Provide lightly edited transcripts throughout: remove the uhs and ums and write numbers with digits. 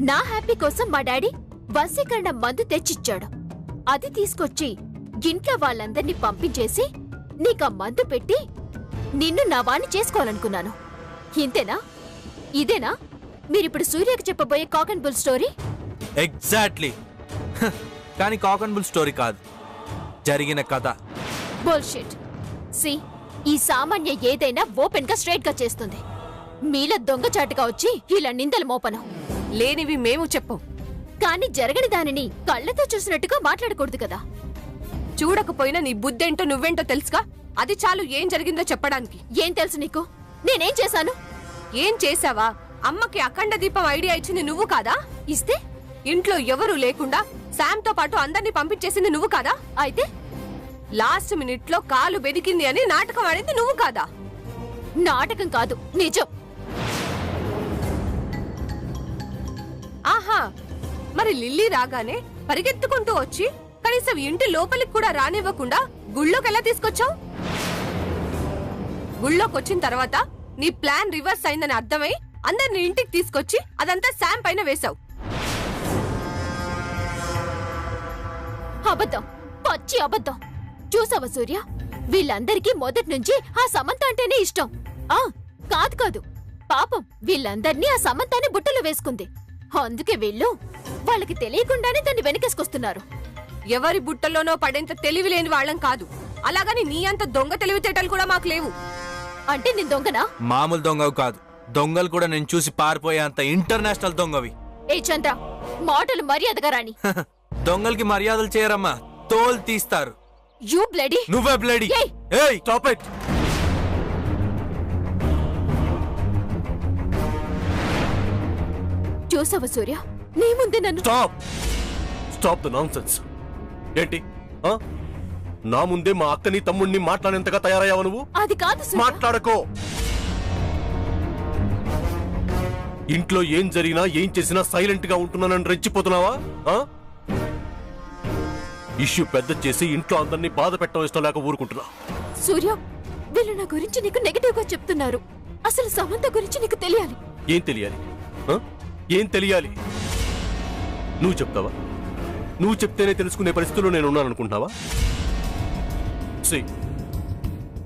నా హ్యాపీ కోసం మా డాడీ వశీకరణ మందు తెచ్చిచ్చాడు. అది తీసుకొచ్చి ఇంట్లో వాళ్ళందర్నీ పంపించేసి నీకా మందు పెట్టి నిన్ను నా వాణ్ణి చేసుకోవాలనుకున్నాను. ఇంతేనా? ఇదేనా మీరిప్పుడు సూర్యకి చెప్పబోయే cock and bull story? Exactly. కానీ కాక్ అండ్ బుల్ స్టోరీ కాదు, జరిగిన కథ. బుల్షిట్. సి, ఈ సామాన్య ఏదైనా ఓపెన్ గా స్ట్రైట్ గా చేస్తుంది. మీల దొంగచాటుగా వచ్చి ఇలా నిందలు మోపను. లేనివి మేము చెప్పం, కానీ జరగని దానిని కళ్ళతో చూసినట్టుగా మాట్లాడకూడదు కదా. చూడకపోయినా నీ బుద్ధేంటో నువ్వేంటో తెలుసుగా. అది చాలు ఏం జరిగిందో చెప్పడానికి. ఏం తెలుసు నీకు? నేనేం చేశాను? ఏం చేసావా? అమ్మకి అఖండ దీపం ఐడియా ఇచ్చింది నువ్వు కాదా? ఇస్తే ఇంట్లో ఎవరూ లేకుండా శామ్ తో పాటు అందరినీ పంపించేసింది నువ్వు కాదా? అయితే లాస్ట్ మినిట్ లో కాలు బెదికింది అని నాటకం ఆడింది నువ్వు కాదా? నాటకం కాదు, నిజం. ఆహా, మరి లిల్లీ రాగానే పరిగెత్తుకుంటూ వచ్చి కనీసం ఇంటి లోపలికి కూడా రానివ్వకుండా గుళ్ళోకి ఎలా తీసుకొచ్చావు? గుళ్ళోకొచ్చిన తర్వాత నీ ప్లాన్ రివర్స్ అయిందని అర్థమై అందరిని ఇంటికి తీసుకొచ్చి అదంతా శామ్ పైన వేశావు. అబద్ధం, పచ్చి అబద్ధం. చూసావా సూర్య, వీళ్ళందరికీ మొదటి నుంచి ఆ సమంత అంటేనే ఇష్టం. కాదు కాదు, పాపం వీళ్ళందర్నీ ఆ సమంతాన్ని బుట్టలో వేసుకుంది. అందుకే వీళ్ళు వాళ్ళకి తెలియకుండానే దాన్ని వెనకేసుకొస్తున్నారు. ఎవరి బుట్టలోనో పడేంత తెలివి లేని వాళ్ళం కాదు. అలాగని నీ అంత దొంగ తెలివితేటలు కూడా మాకు లేవు. అంటే నేను దొంగనా? మామూలు దొంగవు కాదు, దొంగలు కూడా నేను చూసి పారిపోయే అంత ఇంటర్నేషనల్ దొంగవి. ఏ చంద్ర, మాటలు మర్యాదగా రాని. దొంగలకి మర్యాదలు చేయరమ్మా, తోలు తీస్తారు. You bloody. నువ్వే బ్లడీ. ఏయ్ స్టాప్ ఇట్. చూసావా సూర్య, నీ ముందే నన్ను. Stop the nonsense. ఏంటి నా ముందే మా అక్కని తమ్ముణ్ణి మాట్లాడేంతగా తయారయ్యావు నువ్వు? అది కాదు సూర్య. మాట్లాడకో. ఇంట్లో ఏం జరిగినా ఏం చేసినా సైలెంట్ గా ఉంటున్నానని రెచ్చిపోతున్నావా? ఇష్యూ పెద్ద చేసి ఇంట్లో అందరినీ బాధ పెట్టడం ఇష్టం లేక ఊరుకుంటున్నా. సూర్య, వీళ్ళు నా గురించి నీకు నెగటివ్ గా చెప్తున్నారు. అసలు సమంత గురించి నీకు తెలియాలి. ఏం తెలియాలి? ఏం తెలియాలి? నువ్వు చెప్తావా? నువ్వు చెప్తేనే తెలుసుకునే పరిస్థితుల్లో నేను ఉన్నాను అనుకుంటున్నావా?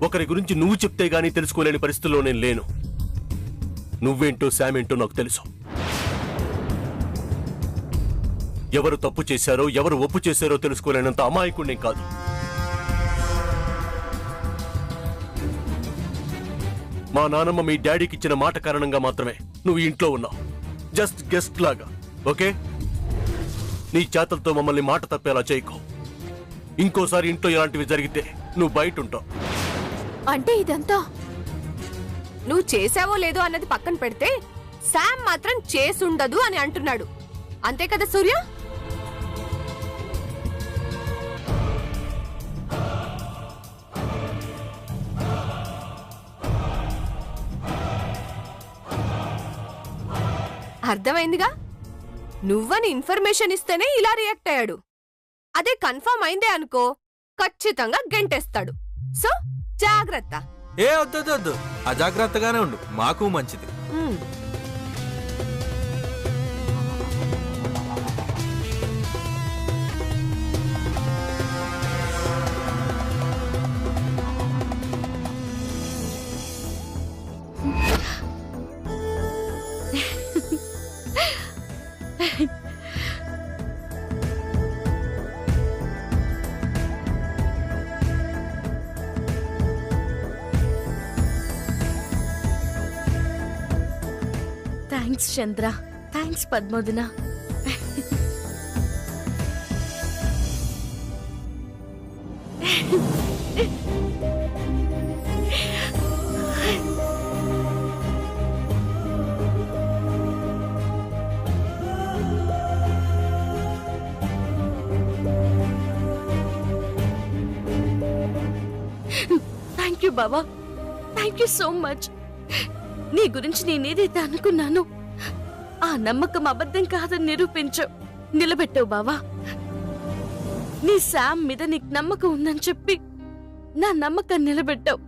ఒకరి గురించి నువ్వు చెప్తే గానీ తెలుసుకోలేని పరిస్థితుల్లో నేను లేను. నువ్వేంటో శామ్ ఏంటో నాకు తెలుసు. ఎవరు తప్పు చేశారో ఎవరు ఒప్పు చేశారో తెలుసుకోలేనంత అమాయకుడిని కాదు. మా నాన్నమ్మ మీ డాడీకి ఇచ్చిన మాట కారణంగా మాత్రమే నువ్వు ఇంట్లో ఉన్నావు, జస్ట్ గెస్ట్ లాగా. ఓకే, నీ చేతలతో మమ్మల్ని మాట తప్పేలా చేయకో. ఇంకోసారి ఇంట్లో ఇలాంటివి జరిగితే నువ్వు బయట ఉంటావు. అంటే ఇదంతా నువ్వు చేసావో లేదో అన్నది పక్కన పెడితే శామ్ మాత్రం చేసుండదు అని అంటున్నాడు. అంతే కదా సూర్య? అర్థమైందిగా. నువ్వని ఇన్ఫర్మేషన్ ఇస్తేనే ఇలా రియాక్ట్ అయ్యాడు. అదే కన్ఫర్మ్ అయిందే అనుకో, ఖచ్చితంగా గెంటేస్తాడు. సో జాగ్రత్త. ఏ వద్దు, అజాగ్రత్తగానే ఉండు, మాకు మంచిది. Thanks Chandra, thanks Padmodana. Thank you బాబా, థ్యాంక్ యూ సో మచ్. నీ గురించి నేనేదైతే అనుకున్నానో ఆ నమ్మకం అబద్ధం కాదని నిలబెట్టావు బావా. నీ శామ్ మీద నీకు నమ్మకం ఉందని చెప్పి నా నమ్మకాన్ని నిలబెట్టావు.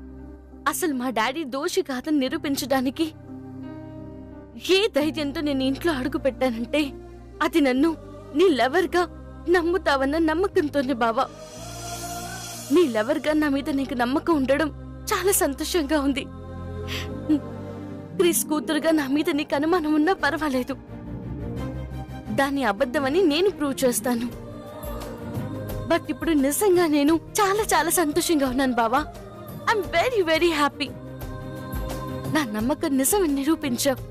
అసలు మా డాడీ దోషి కాదని నిరూపించడానికి ఏ ధైర్యంతో నేను ఇంట్లో అడుగు పెట్టానంటే అది నన్ను నీ లవర్గా నమ్ముతావన్న నమ్మకంతోనే బావా. నీ లవర్గా నా మీద నీకు నమ్మకం ఉండడం చాలా సంతోషంగా ఉంది. క్రిస్ కూతురుగా నా మీద నీకు అనుమానం ఉన్నా పర్వాలేదు, దాన్ని అబద్ధమని నేను ప్రూవ్ చేస్తాను. బట్ ఇప్పుడు నిజంగా నేను చాలా చాలా సంతోషంగా ఉన్నాను బావా. I'm very very happy. నా నమ్మకం నిజమని నిరూపించావు.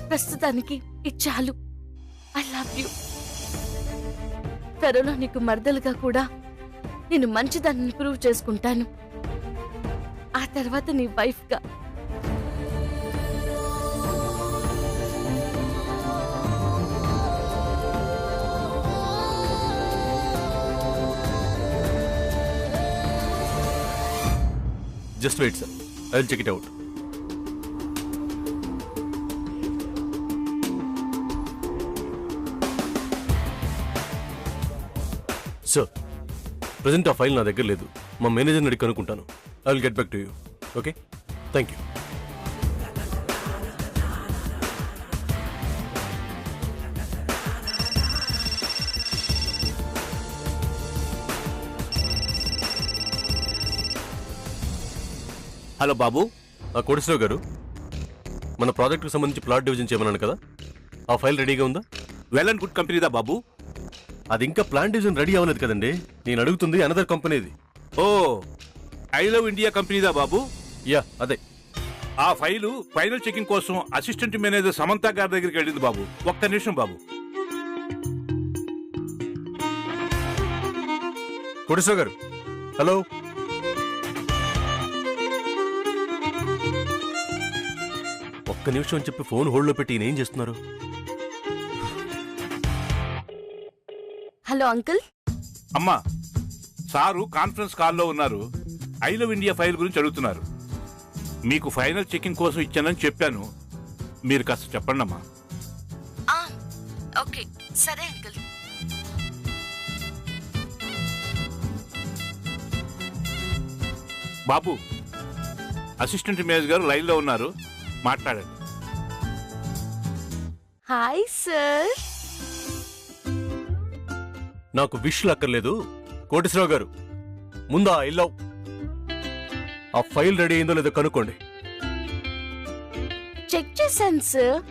ప్రస్తుతానికి ఇది చాలు. I love you. త్వరలో నీకు మరదలుగా కూడా నేను మంచిదాన్ని ప్రూవ్ చేసుకుంటాను. ఆ తర్వాత నీ వైఫ్ గా. Just wait sir, I will check it out. Sir, present ఆ ఫైల్ నా దగ్గర లేదు. మా మేనేజర్ని అడిగి కనుక్కుంటాను. I will get back to you. Okay, thank you. Hello బాబు. కోటేశ్వరరావు గారు, మన ప్రాజెక్టుకు సంబంధించి ప్లాట్ డివిజన్ చేయమన్నాను కదా, ఆ ఫైల్ రెడీగా ఉందా? వెల్ అండ్ గుడ్ కంపెనీదా బాబు? అది ఇంకా ప్లాన్ డివిజన్ రెడీ అవ్వలేదు కదండి. నేను అడుగుతుంది అనదర్ కంపెనీది. ఓ, ఐ లవ్ ఇండియా కంపెనీదా బాబు? యా, అదే. ఆ ఫైలు ఫైనల్ చెకింగ్ కోసం అసిస్టెంట్ మేనేజర్ సమంత గారి దగ్గరికి వెళ్ళింది బాబు. ఒక్క నిమిషం బాబు. కోటేశ్వరరావు గారు, హలో. ఒక్క నిమిషం అని చెప్పి ఫోన్ హోల్డ్లో పెట్టి ఈయన ఏం చేస్తున్నారు? Hello uncle. అమ్మా, సారు కాన్ఫరెన్స్ కాల్లో ఉన్నారు. ఐ లవ్ ఇండియా ఫైల్ గురించి అడుగుతున్నారు. మీకు ఫైనల్ చెకింగ్ కోసం ఇచ్చానని చెప్పాను. మీరు కాస్త చెప్పండి అమ్మా. ఓకే, సరే అంకుల్. బాబు, అసిస్టెంట్ మేనేజర్ గారు లైన్లో ఉన్నారు, మాట్లాడండి. Hi sir. నాకు విష్లు అక్కర్లేదు. కోటేశ్వరరావు గారు, ముందు ఐ లవ్ ఆ ఫైల్ రెడీ అయిందో లేదో కనుక్కోండి. చెక్ చేశాను సార్.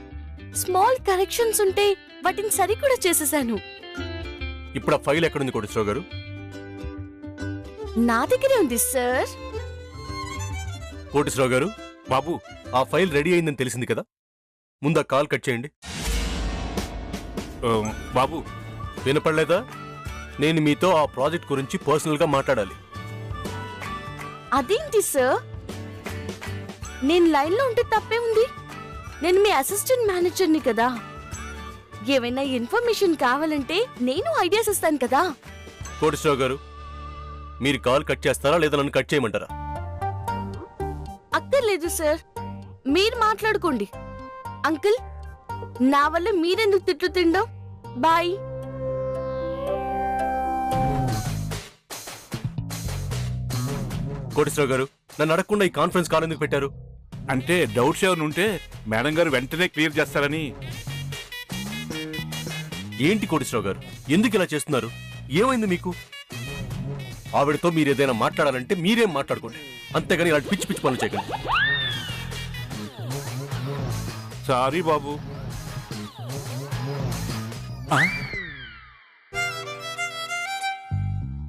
స్మాల్ కరెక్షన్స్ ఉంటే వాటిని సరి కూడా చేసేసాను. ఇప్పుడు ఆ ఫైల్ ఎక్కడుంది కోటేశ్వరరావు గారు? నా దగ్గరే ఉంది సార్. కోటేశ్వరరావు గారు, బాబు, ఆ ఫైల్ రెడీ అయిందని తెలిసింది కదా, ముందు ఆ కాల్ కట్ చేయండి. బాబు, వినపడలేదా? నేను మీతో ఆ ప్రాజెక్ట్ గురించి పర్సనల్ గా మాట్లాడాలి. అదేంటి సార్? నేను లైన్లో ఉంటే తప్పే ఉంది. నేను మీ అసిస్టెంట్ మేనేజర్ని కదా. ఏమైనా ఇన్ఫర్మేషన్ కావాలంటే నేను ఐడియాస్ ఇస్తాను కదా. కోటేశ్వరరావు గారు, మీరు కాల్ కట్ చేస్తారా లేదా నన్ను కట్ చేయమంటారా? అక్కర్లేదు సార్, మీరు మాట్లాడుకోండి. అంకుల్, నా వల్ల మీరెందుకు తిట్లు తిండం? బాయ్. కోటేశ్వరరావు గారు, నన్ను అడగకుండా ఈ కాన్ఫరెన్స్ కాల్ ఎందుకు పెట్టారు? అంటే డౌట్స్ ఏమైనా ఉంటే మేడం గారు వెంటనే క్లియర్ చేస్తారని. ఏంటి కోటేశ్వరరావు గారు, ఎందుకు ఇలా చేస్తున్నారు? ఏమైంది మీకు? ఆవిడతో మీరు ఏదైనా మాట్లాడాలంటే మీరేం మాట్లాడుకోండి, అంతేగాని ఇలాంటి పిచ్చి పిచ్చి పనులు చేయకండి. సారీ బాబు.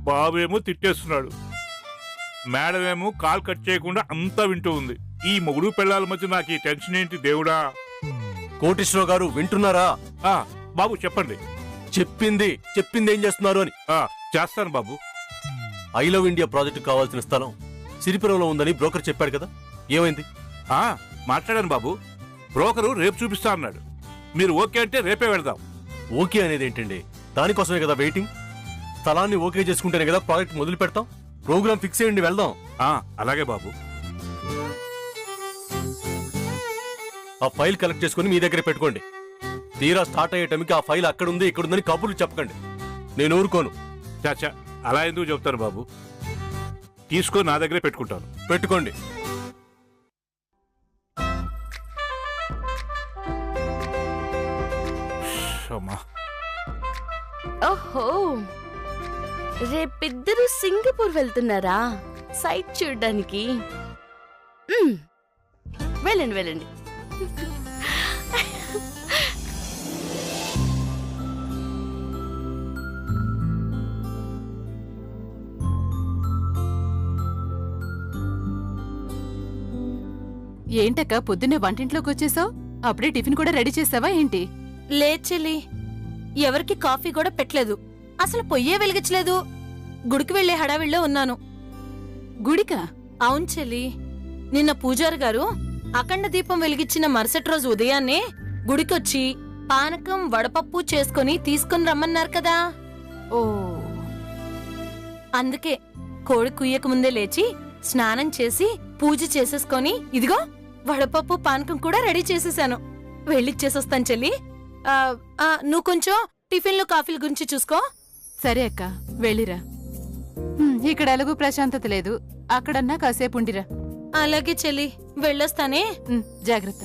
బాబేమో తిట్టేస్తున్నాడు, మేడం ఏమో కాల్ కట్ చేయకుండా అంతా వింటూ ఉంది. ఈ మొగుడు పిల్లల మధ్య నాకు ఈ టెన్షన్ ఏంటి దేవుడా? కోటేశ్వరరావు గారు, వింటున్నారా? బాబు చెప్పండి. చెప్పింది ఏం చేస్తున్నారు అని. చేస్తాను బాబు. ఐ లవ్ ఇండియా ప్రాజెక్టు కావాల్సిన స్థలం సిరిపురంలో ఉందని బ్రోకర్ చెప్పాడు కదా, ఏమైంది? మాట్లాడాను బాబు. బ్రోకరు రేపు చూపిస్తా అన్నాడు. మీరు ఓకే అంటే రేపే వెళదాం. ఓకే అనేది ఏంటండి? దానికోసమే కదా వెయిటింగ్. స్థలాన్ని ఓకే చేసుకుంటేనే కదా ప్రాజెక్ట్ మొదలు పెడతాం. ప్రోగ్రామ్ ఫిక్స్ చేయండి, వెళ్దాం. అలాగే బాబు. ఆ ఫైల్ కలెక్ట్ చేసుకుని మీ దగ్గర పెట్టుకోండి. తీరా స్టార్ట్ అయ్యే టైంకి ఆ ఫైల్ అక్కడుంది ఇక్కడుందని కబుర్లు చెప్పకండి. నేను ఊరుకోను. చాచా, అలా ఎందుకు చెప్తారు బాబు? తీసుకొని నా దగ్గరే పెట్టుకుంటాను. పెట్టుకోండి. అమ్మా, ఓహో, రేపిద్దరు సింగపూర్ వెళ్తున్నారా సైట్ చూడడానికి? వెళ్ళండి వెళ్ళండి. ఏంటక్క పొద్దున్నే వంటింట్లోకి వచ్చేసావు? అప్పుడే టిఫిన్ కూడా రెడీ చేసావా ఏంటి? లేదు చెల్లి, ఎవరికి కాఫీ కూడా పెట్టలేదు. అసలు పొయ్యే వెలిగించలేదు. గుడికి వెళ్లే హడావిడిలో ఉన్నాను. గుడికా? అవును చెల్లి, నిన్న పూజారి గారు అఖండ దీపం వెలిగించిన మరుసటి రోజు ఉదయాన్నే గుడికొచ్చి పానకం వడపప్పు చేసుకుని తీసుకుని రమ్మన్నారు కదా. ఓ, అందుకే కోడి కుయ్యక ముందే లేచి స్నానం చేసి పూజ చేసేసుకొని ఇదిగో వడపప్పు పానకం కూడా రెడీ చేసేసాను. వెళ్ళిచ్చేసొస్తాను చెల్లి. నువ్వు కొంచెం టిఫిన్లు కాఫీల గురించి చూసుకో. సరే అక్క, వెళ్ళిరా. ఇక్కడ ఎలాగూ ప్రశాంతత లేదు, అక్కడన్నా కాసేపు ఉండిరా. అలాగే చెల్లి, వెళ్ళొస్తానే. జాగ్రత్త.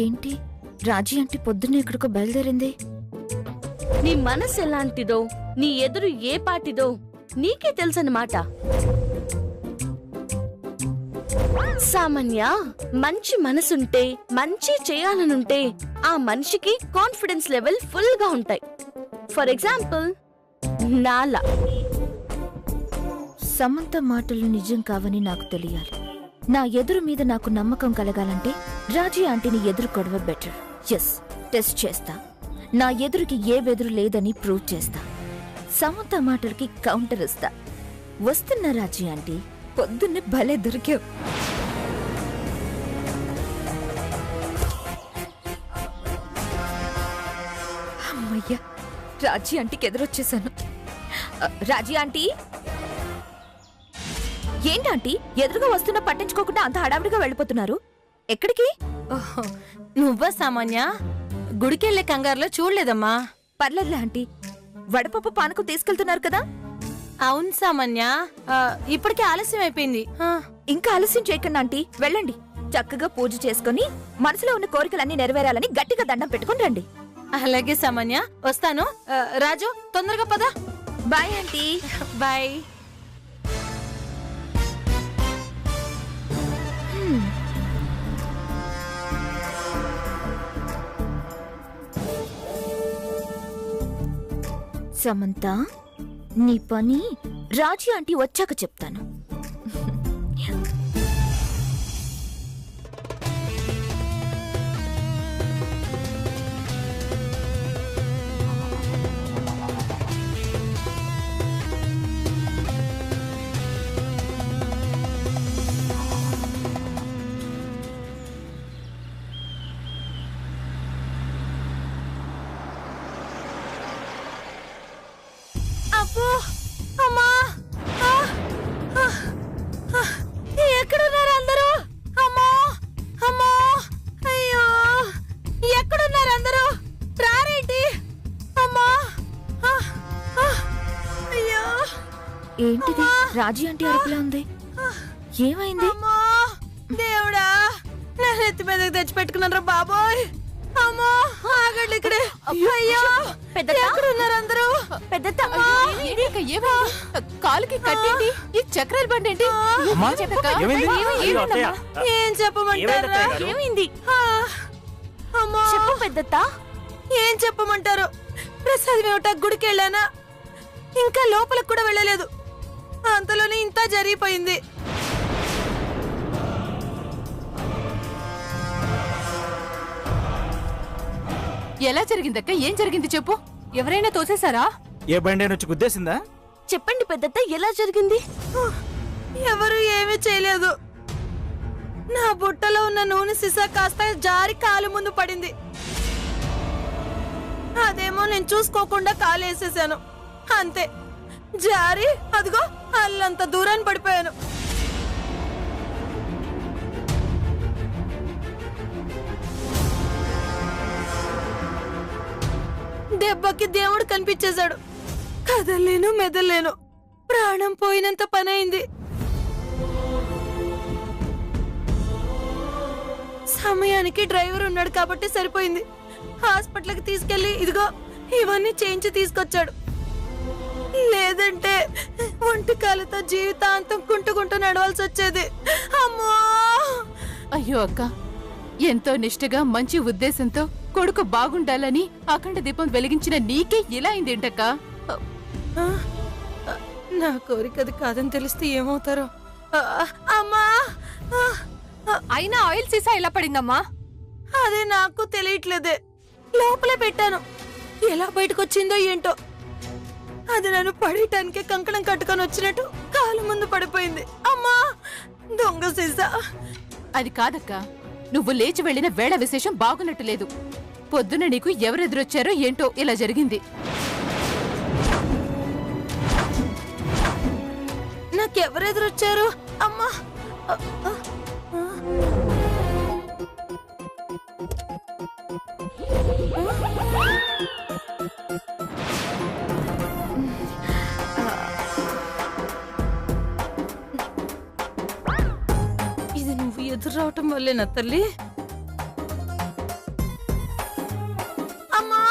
ఏంటి రాజీ అంటే పొద్దున్నే ఎక్కడికో బయలుదేరింది? నీ మనసు ఎలాంటిదో, నీ ఎదురు ఏ పాటిదో నీకే తెలుసన్నమాట. సామాన్య మంచి మనసుంటే, మంచి చేయాలనుంటే ఆ మనిషికి కాన్ఫిడెన్స్ లెవెల్ ఫుల్ గా ఉంటాయి. ఫర్ ఎగ్జాంపుల్ నాలా. సమంత మాటలు నిజం కావని నాకు తెలియాలి. నా ఎదురు మీద నాకు నమ్మకం కలగాలంటే రాజీ ఆంటీని ఎదుర్కోవడమే బెటర్. ఎస్, టెస్ట్ చేస్తా. నా ఎదురుకి ఏ బెదురు లేదని ప్రూవ్ చేస్తా. సమంత మాటలకి కౌంటర్ ఇస్తా. వస్తున్నా రాజీ ఆంటీ, పొద్దున్నే భలే దొరికావు. అమ్మయ్యా, రాజీ ఆంటీకి ఎదురొచ్చేసాను. రాజీ ఆంటీ, ఏంటంటీ ఎదురుగా వస్తున్నా పట్టించుకోకుండా అంత హడావిడిగా వెళ్ళిపోతున్నారు? ఎక్కడికి? ఓహో, నువ్వా సామాన్య? గుడికెళ్లే కంగారులో చూడలేదమ్మా. పర్లేదులే ఆంటీ, వడపప్పు పానకం తీసుకెళ్తున్నారు కదా. అవును సామాన్య, ఇప్పటికే ఆలస్యం అయిపోయింది. ఇంకా ఆలస్యం చేయకండి ఆంటీ, వెళ్ళండి. చక్కగా పూజ చేసుకుని మనసులో ఉన్న కోరికలన్నీ నెరవేరాలని గట్టిగా దండం పెట్టుకుని రండి. అలాగే సామాన్య, వస్తాను. రాజు, తొందరగా పద. Bye aunty. బాయ్. సమంత, నీ పని రాజీ ఆంటీ వచ్చాక చెప్తాను. ఎక్కడున్నారు అందరూ? అమ్మా అమ్మా, అయ్యో, ఎక్కడున్నారు అందరూ? రారేంటి? అమ్మా, అయ్యో. ఏంటిది రాజీ ఆంటీ అరుపులా ఉంది? ఏమైంది? అమ్మా, దేవుడా, నా నెత్తి మీదకి తెచ్చిపెట్టుకున్నారా బాబోయ్. అమ్మా, ఆగండి ఇక్కడే. అయ్యో, ఎక్కడున్నారు అందరూ? కాలుకి కట్టేంటి? ఈ చక్రాల బండి ఏంటి? ఏం చెప్పమంటారా? ఏమైంది? అమ్మా, చెప్పు పెద్దత్త. ఏం చెప్పమంటారు? ప్రసాద్ వేవట గుడికి వెళ్ళానా, ఇంకా లోపలికి కూడా వెళ్ళలేదు. అంతలోనే ఇంత జరిగిపోయింది. ఎలా జరిగిందక్క? ఏం జరిగింది చెప్పు. ఎవరైనా తోసేశారా? ఏ బండి వచ్చి గుద్దేసిందా? చెప్పండి పెద్దత్త, ఎలా జరిగింది? ఎవరు ఏమీ చేయలేదు. నా బుట్టలో ఉన్న నూనె సీసా కాస్త జారి కాలు ముందు పడింది. అదేమో నేను చూసుకోకుండా కాలు వేసేసాను. అంతే, జారి అదిగో అల్లంత దూరాన్ని పడిపోయాను. దెబ్బకి దేవుడు కనిపించేశాడు. కదలేను మెదలేను, ప్రాణం పోయినంత పనైంది. సమయానికి డ్రైవర్ ఉన్నాడు కాబట్టి సరిపోయింది. హాస్పిటల్కి తీసుకెళ్లి ఇదిగో ఇవన్నీ చేయించి తీసుకొచ్చాడు. లేదంటే ఒంటి కాలుతో జీవితాంతం కుంటుకుంటూ నడవాల్సి వచ్చేది. అమ్మో! అయ్యో అక్క, ఎంతో నిష్ఠగా మంచి ఉద్దేశంతో కొడుకు బాగుండాలని అఖండ దీపం వెలిగించిన నీకే ఇలా అయిందేంటక్క? నా కోరికది కాదని తెలిస్తే ఏమవుతారో. అమ్మా! అయినా ఆయిల్ సీసా ఎలా పడిందమ్మా? అదే నాకు తెలియట్లేదే. లోపలే పెట్టాను, ఎలా బయటకొచ్చిందో ఏంటో. అది నన్ను పడేయటానికే కంకణం కట్టుకొని వచ్చినట్టు కాలు ముందు పడిపోయింది. అమ్మా! దొంగ సీసా. అది కాదక్క, నువ్వు లేచి వెళ్లిన వేళ విశేషం బాగున్నట్టు లేదు. పొద్దున నీకు ఎవరెదురొచ్చారో ఏంటో ఇలా జరిగింది. నాకెవరెదురొచ్చారు? అమ్మా! ఇది నువ్వు ఎదురు రావటం వల్లేనా తల్లి? అమ్మా!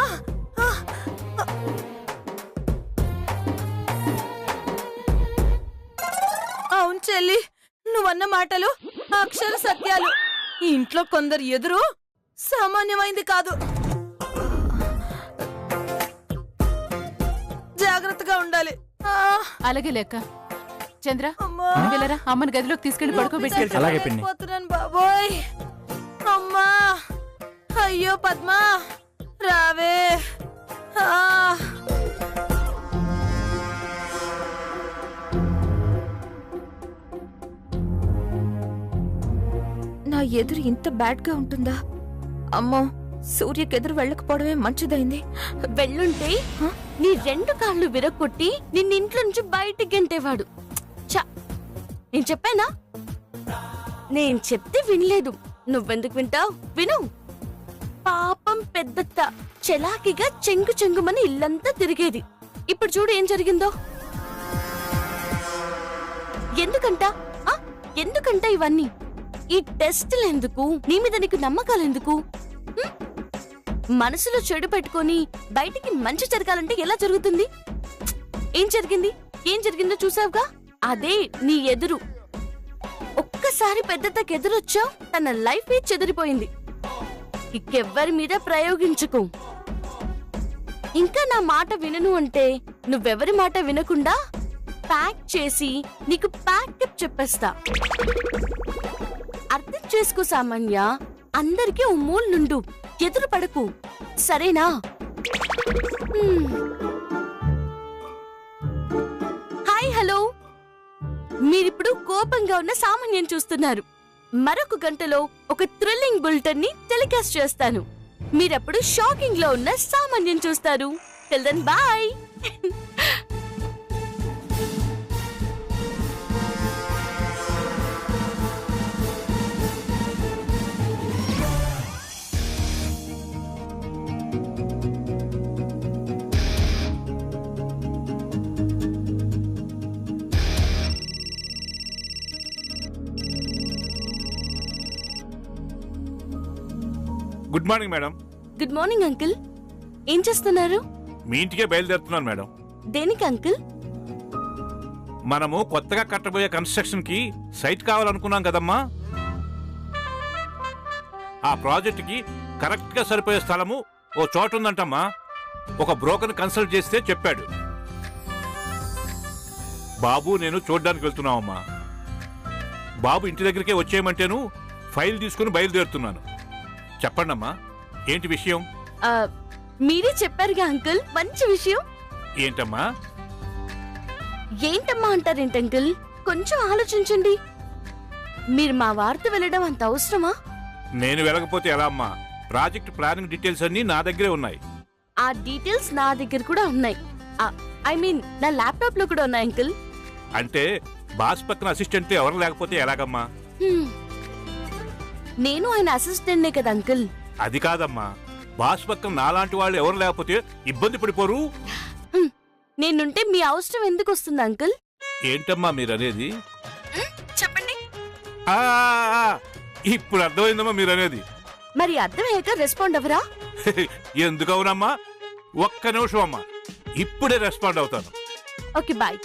అవును చెల్లి, నువ్వన్న మాటలు అక్షర సత్యాలు. ఈ ఇంట్లో కొందరు ఎదురు సామాన్యమైంది కాదు. జాగ్రత్తగా ఉండాలి. అలాగే లేక చంద్ర, అమ్మా! నువ్వు వెళ్ళరా, అమ్మని గదిలోకి తీసుకెళ్లి పడుకోబెట్టి. అలాగే పిన్ని. పోతున్నాను బాబోయ్. అమ్మా! అయ్యో పద్మా, రావే. నా ఎదురు ఇంత బ్యాడ్ గా ఉంటుందా? అమ్మో, సూర్యకెదురు వెళ్ళకపోవడమే మంచిదైంది. వెళ్ళుంటే నీ 2 కాళ్ళు విరగొట్టి నిన్నింట్లో నుంచి బయటికి గంటేవాడు. చ, నేను చెప్పానా? నేను చెప్తే వినలేదు. నువ్వెందుకు వింటావు? విను. పాపం పెద్దత్త చెలాకిగా చెంగు చెంగుమని ఇల్లంతా తిరిగేది. ఇప్పుడు చూడు ఏం జరిగిందో. ఎందుకంట ఇవన్నీ? ఈ టెస్టులు ఎందుకు? నీ మీద నీకు నమ్మకాలు ఎందుకు? మనసులో చెడు పెట్టుకొని బయటికి మంచి జరగాలంటే ఎలా జరుగుతుంది? ఏం జరిగిందో చూసావుగా? అదే నీ ఎదురు. ఒక్కసారి పెద్దతకి ఎదురొచ్చావు, తన లైఫ్ చెదిరిపోయింది. ఇంకెవ్వరి మీద ప్రయోగించుకో. ఇంకా నా మాట వినను అంటే నువ్వెవరి మాట వినకుండా ప్యాక్ చేసి నీకు ప్యాకప్ చెప్పేస్తా. అర్థం చేసుకో సామాన్య. అందరికీ ఓ మూల నుండు, ఎదురు పడకు, సరేనా? Hi, hello. మీరిప్పుడు కోపంగా ఉన్న సామాన్యం చూస్తున్నారు. మరొక గంటలో ఒక థ్రిల్లింగ్ బులెటిన్ ని టెలికాస్ట్ చేస్తాను. మీరప్పుడు షాకింగ్ లో ఉన్న సామాన్యం చూస్తారు. Till then bye. Good morning madam. Good morning uncle. ఏం చేస్తున్నారు? మీ ఇంటికే బయలుదేరుతున్నాను మేడం. దేనికి అంకుల్? మనము కొత్తగా కట్టబోయే కన్స్ట్రక్షన్ కి సైట్ కావాలనుకున్నాం కదమ్మా. ఆ ప్రాజెక్ట్ కి కరెక్ట్ గా సరిపోయే స్థలము ఓ చోట ఉందంటమ్మా. ఒక బ్రోకర్ కన్సల్ట్ చేస్తే చెప్పాడు. బాబు నేను చూడ్డానికి వెళ్తున్నామమ్మా. బాబు ఇంటి దగ్గరికే వచ్చేయమంటేను ఫైల్ తీసుకుని బయలుదేరుతున్నాను. చెప్పండమ్మా, ఏంటి విషయం? మీరే చెప్పారుగా అంకుల్, మంచి విషయం. ఏంటమ్మా? ఏంటమ్మా అంటారేంటి అంకుల్? కొంచెం ఆలోచించండి. మీరు మా వారితో వెళ్ళడం అంత అవసరమా? నేను వెళ్ళకపోతే ఎలా అమ్మా? ప్రాజెక్ట్ ప్లానింగ్ డీటెయిల్స్ అన్ని నా దగ్గరే ఉన్నాయి. ఆ డీటెయిల్స్ నా దగ్గర కూడా ఉన్నాయి. ఐ మీన్ నా ల్యాప్టాప్ లో కూడా ఉన్నాయి అంకుల్. అంటే బాస్ పక్కన అసిస్టెంట్ ఎవరు లేకపోతే ఎలాగమ్మా? నేను ఆయన అసిస్టెంట్నే కదా అంకుల్. అది కాదమ్మా, బాస్ పక్కన నాలాంటి వాళ్ళు ఎవరు లేకపోతే ఇబ్బంది పడిపోరు. నేనుంటే మీ అవసరం ఎందుకు వస్తుంది అంకుల్? ఏంటమ్మా మీరనేది? చెప్పండి. ఇప్పుడు అర్థమైందమ్మా మీరనేది. మరి అర్థమయ్యాక రెస్పాండ్ అవ్వరా? ఎందుకు అవునమ్మా? ఒక్క నిమిషం అమ్మా, ఇప్పుడే రెస్పాండ్ అవుతాను. Okay bye.